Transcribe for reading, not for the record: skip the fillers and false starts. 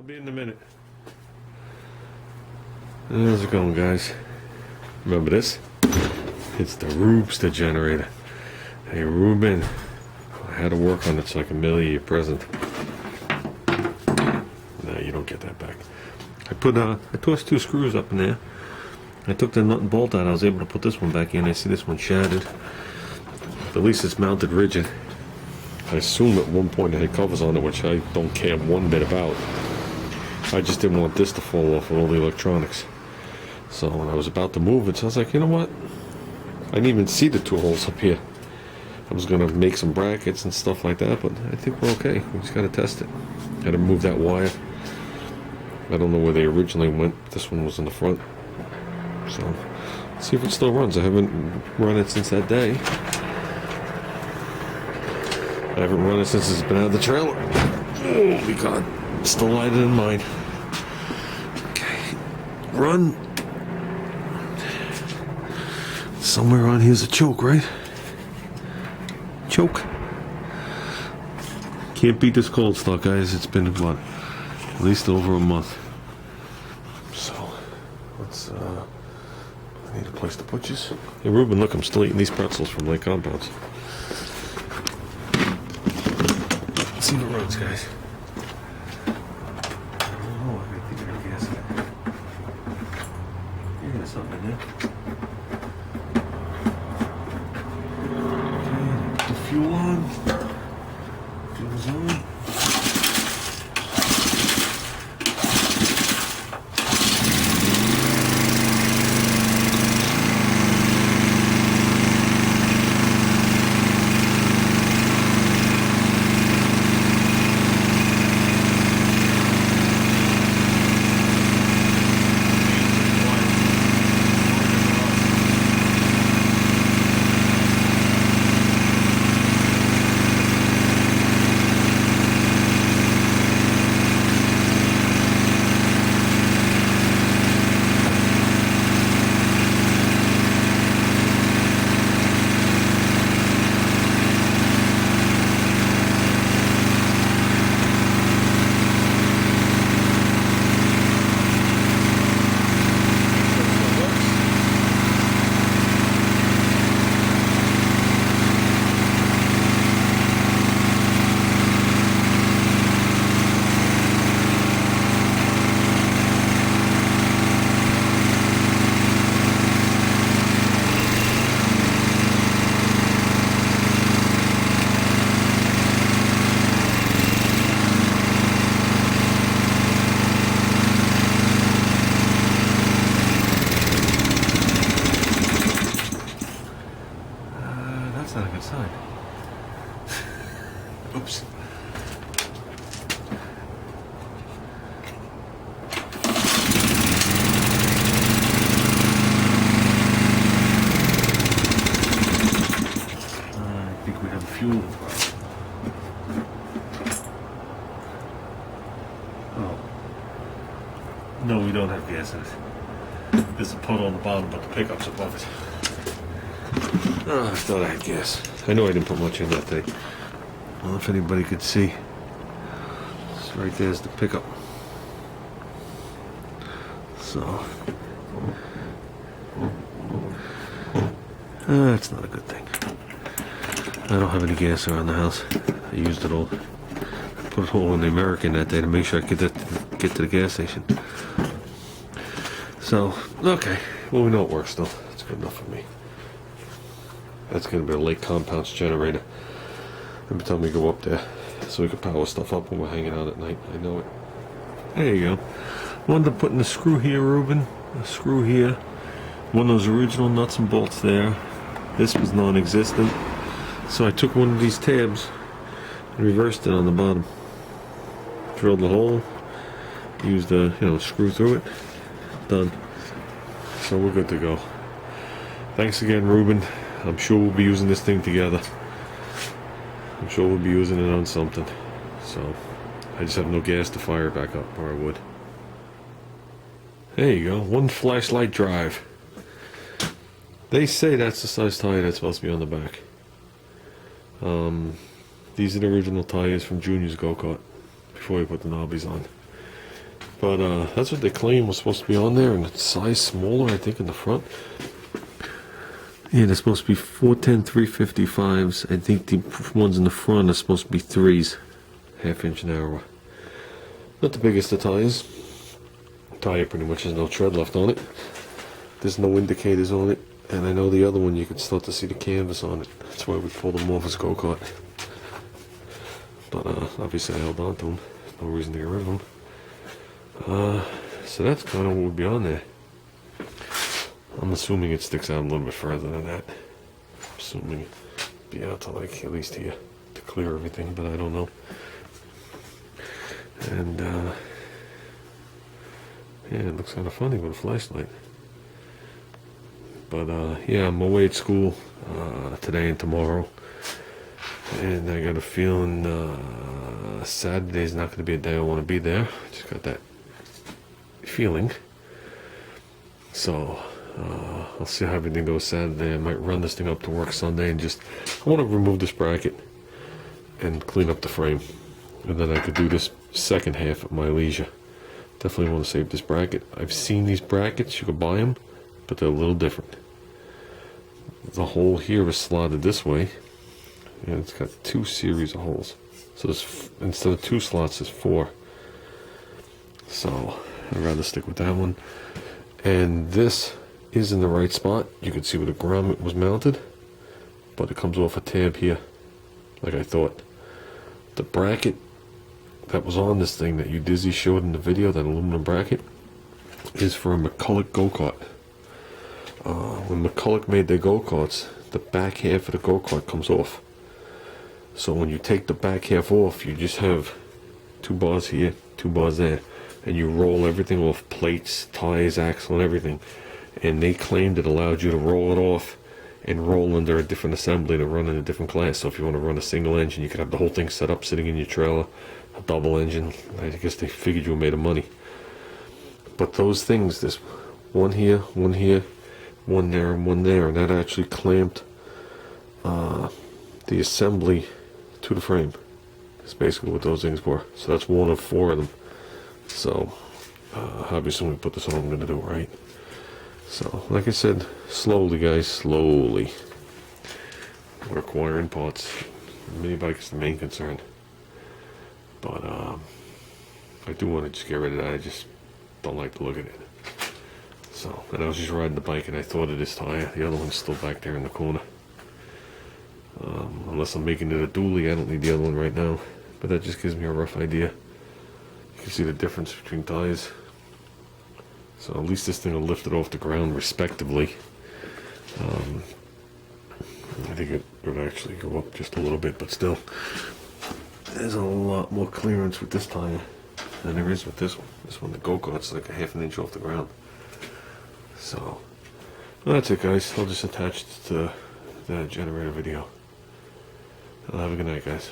I'll be in a minute. How's it going, guys? Remember this? It's the Rubester generator. Hey, Ruben, I had to work on it so I can mail you a present. No, you don't get that back. I tossed 2 screws up in there. I took the nut and bolt out. I was able to put this one back in. I see this one shattered. But at least it's mounted rigid. I assume at one point it had covers on it, which I don't care one bit about. I just didn't want this to fall off with all the electronics. So when I was about to move it, so I was like, you know what? I didn't even see the 2 holes up here. I was going to make some brackets and stuff like that, but I think we're okay. We just got to test it. Got to move that wire. I don't know where they originally went. This one was in the front. So, let's see if it still runs. I haven't run it since that day. I haven't run it since it's been out of the trailer. Oh my God. It's still lighter than mine. Okay. Run. Somewhere on here's a choke, right? Choke. Can't beat this cold start, guys. It's been, what, at least over a month. So, let's, I need a place to put this. Hey, Ruben, look, I'm still eating these pretzels from Lake Compounds. Let's see if it runs, guys. Oh, I think I guess it. Yeah, there's something in there. Okay, the fuel on. Fuel's on. That's not a good sign. Oops. I think we have a fuel problem. Oh. No, we don't have gas in it. There's a puddle on the bottom, but the pickup's above it. Oh, I thought I had gas. I know I didn't put much in that day. I don't know if anybody could see. It's right there's the pickup. So, that's not a good thing. I don't have any gas around the house. I used it all. I put it all in the American that day to make sure I could get to the gas station. So, okay. Well, we know it works though. That's good enough for me. That's going to be a Lake Compounds generator. Every time we go up there, so we can power stuff up when we're hanging out at night. I know it. There you go. Wanted to put in a screw here, Ruben. A screw here. One of those original nuts and bolts there. This was non-existent. So I took one of these tabs and reversed it on the bottom. Drilled the hole. Used a, screw through it. Done. So we're good to go. Thanks again, Ruben. I'm sure we'll be using this thing together. I'm sure we'll be using it on something. So, I just have no gas to fire it back up, or I would. There you go, 1 flashlight drive. They say that's the size tire that's supposed to be on the back. These are the original tires from Junior's Go Kart, before we put the knobbies on. But that's what they claim was supposed to be on there, and it's size smaller, I think, in the front. Yeah, they're supposed to be 410 355s. I think the ones in the front are supposed to be 3s, half-inch narrower. Not the biggest of tires. Tire pretty much has no tread left on it. There's no indicators on it, and I know the other one you can start to see the canvas on it. That's why we pulled them off as Go Kart. But obviously I held on to them. There's no reason to get rid of them. So that's kind of what would be on there. I'm assuming it sticks out a little bit further than that. I'm assuming it'd be out to like at least here to clear everything, but I don't know. And yeah, it looks kind of funny with a flashlight. But yeah, I'm away at school today and tomorrow, and I got a feeling Saturday's not going to be a day I want to be there. Just got that feeling. So I'll see how everything goes Saturday. I might run this thing up to work Sunday and just, I want to remove this bracket and clean up the frame, and then I could do this second half at my leisure. Definitely want to save this bracket. I've seen these brackets, you could buy them, but they're a little different. The hole here is slotted this way, and it's got 2 series of holes. So there's, instead of 2 slots, there's 4. So I'd rather stick with that one. And this is in the right spot. You can see where the grommet was mounted, but it comes off a tab here, like I thought. The bracket that was on this thing that you Dizzy showed in the video, that aluminum bracket, is for a McCulloch go-kart. When McCulloch made their go-karts, the back half of the go-kart comes off. So when you take the back half off, you just have 2 bars here, 2 bars there, and you roll everything off, plates, tires, axle, and everything. And they claimed it allowed you to roll it off and roll under a different assembly to run in a different class. So if you want to run a single engine, you could have the whole thing set up sitting in your trailer. A double engine, I guess they figured you made of money. But those things, there's one here, one here, one there, and one there, and that actually clamped the assembly to the frame. That's basically what those things were. So that's one of 4 of them. So obviously when we put this on, I'm going to do it right. So like I said, slowly guys, slowly. We're acquiring parts. The mini bike is the main concern. But I do want to just get rid of that. I just don't like the look of it. So, and I was just riding the bike and I thought of this tire. The other one's still back there in the corner. Unless I'm making it a dually, I don't need the other one right now. But that just gives me a rough idea. You can see the difference between tires. So at least this thing will lift it off the ground respectively. I think it would actually go up just a little bit, but still. There's a lot more clearance with this tire than there is with this one. This one, the go-kart's like a ½ an inch off the ground. So, well, that's it guys. I'll just attach it to the generator video. Have a good night guys.